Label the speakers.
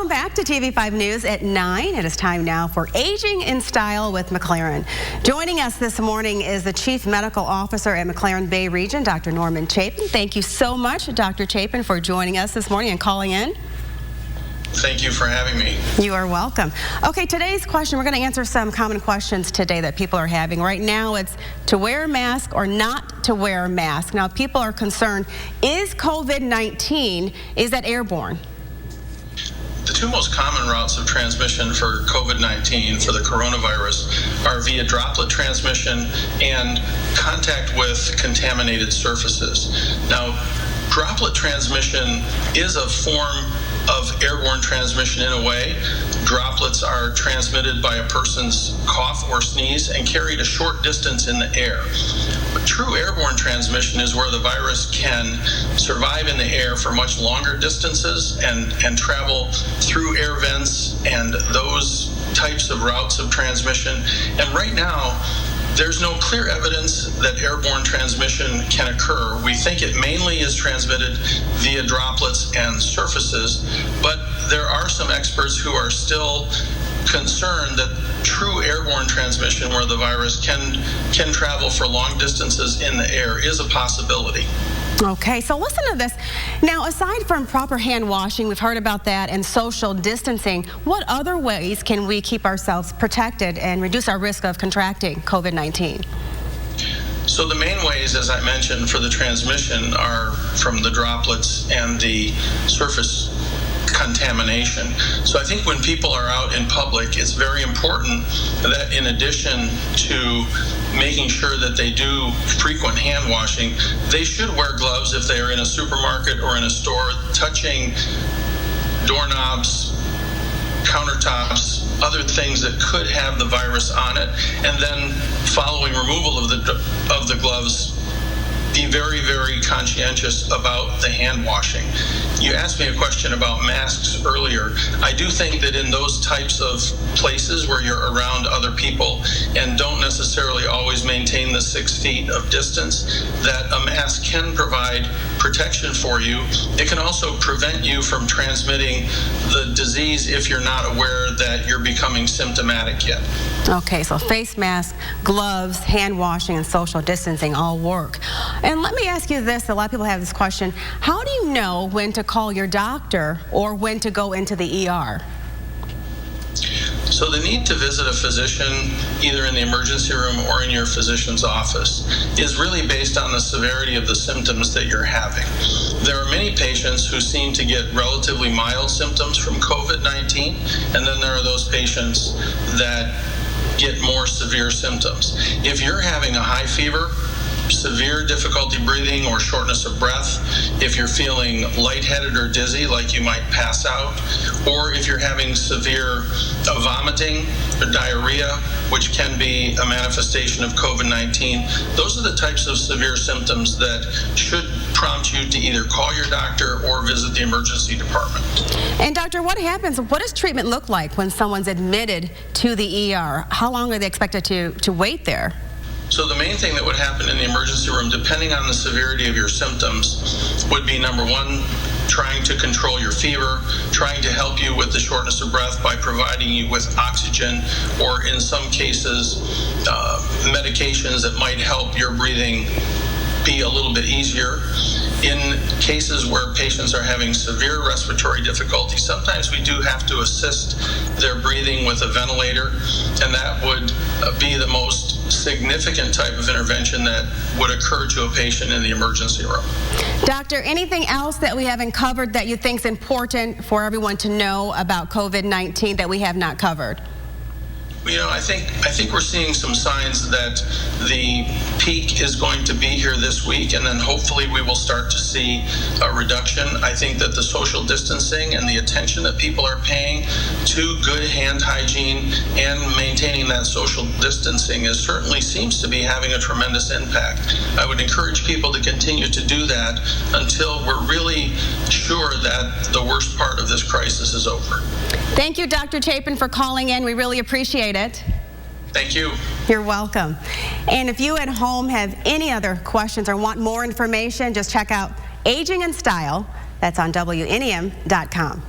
Speaker 1: Welcome back to TV5 News at 9. It is time now for Aging in Style with McLaren. Joining us this morning is the Chief Medical Officer at McLaren Bay Region, Dr. Norman Chapin. Thank you so much, Dr. Chapin, for joining us this morning and calling in.
Speaker 2: Thank you for having me.
Speaker 1: You are welcome. Okay, today's question, we're going to answer some common questions today that people are having. Right now, it's to wear a mask or not to wear a mask. Now, people are concerned, is COVID-19, is that airborne?
Speaker 2: The two most common routes of transmission for COVID-19, for the coronavirus, are via droplet transmission and contact with contaminated surfaces. Now, droplet transmission is a form of airborne transmission in a way. Droplets are transmitted by a person's cough or sneeze and carried a short distance in the air. But true airborne transmission is where the virus can survive in the air for much longer distances and travel through air vents and those types of routes of transmission. And right now, there's no clear evidence that airborne transmission can occur. We think it mainly is transmitted via droplets and surfaces, but there are some experts who are still concerned that true airborne transmission, where the virus can travel for long distances in the air, is a possibility.
Speaker 1: Okay, so listen to this. Now, aside from proper hand washing, we've heard about that, and social distancing, what other ways can we keep ourselves protected and reduce our risk of contracting COVID-19?
Speaker 2: So the main ways, as I mentioned, for the transmission are from the droplets and the surface contamination. So I think when people are out in public, it's very important that in addition to making sure that they do frequent hand washing, they should wear gloves if they are in a supermarket or in a store, touching doorknobs, countertops, other things that could have the virus on it, and then following removal of the gloves, be very, very conscientious about the hand washing. You asked me a question about masks earlier. I do think that in those types of places where you're around other people and don't necessarily always maintain the 6 feet of distance, that a mask can provide protection for you. It can also prevent you from transmitting the disease if you're not aware that you're becoming symptomatic yet.
Speaker 1: Okay, so face mask, gloves, hand washing, and social distancing all work. And let me ask you this, a lot of people have this question, how do you know when to call your doctor or when to go into the ER?
Speaker 2: So the need to visit a physician, either in the emergency room or in your physician's office, is really based on the severity of the symptoms that you're having. There are many patients who seem to get relatively mild symptoms from COVID-19, and then there are those patients that get more severe symptoms. If you're having a high fever, severe difficulty breathing or shortness of breath, if you're feeling lightheaded or dizzy, like you might pass out, or if you're having severe vomiting or diarrhea, which can be a manifestation of COVID-19, those are the types of severe symptoms that should prompt you to either call your doctor or visit the emergency department.
Speaker 1: And doctor, what does treatment look like when someone's admitted to the ER? How long are they expected to wait there?
Speaker 2: So the main thing that would happen in the emergency room, depending on the severity of your symptoms, would be number one, trying to control your fever, trying to help you with the shortness of breath by providing you with oxygen, or in some cases, medications that might help your breathing be a little bit easier. In cases where patients are having severe respiratory difficulty, sometimes we do have to assist their breathing with a ventilator, and that would be the most significant type of intervention that would occur to a patient in the emergency room.
Speaker 1: Doctor, anything else that we haven't covered that you think is important for everyone to know about COVID-19 that we have not covered?
Speaker 2: You know, I think we're seeing some signs that the peak is going to be here this week, and then hopefully we will start to see a reduction. I think that the social distancing and the attention that people are paying to good hand hygiene and maintaining that social distancing certainly seems to be having a tremendous impact. I would encourage people to continue to do that until we're really sure that the worst part of this crisis is over.
Speaker 1: Thank you, Dr. Chapin, for calling in. We really appreciate it.
Speaker 2: Thank you.
Speaker 1: You're welcome. And if you at home have any other questions or want more information, just check out Aging in Style. That's on WNEM.com.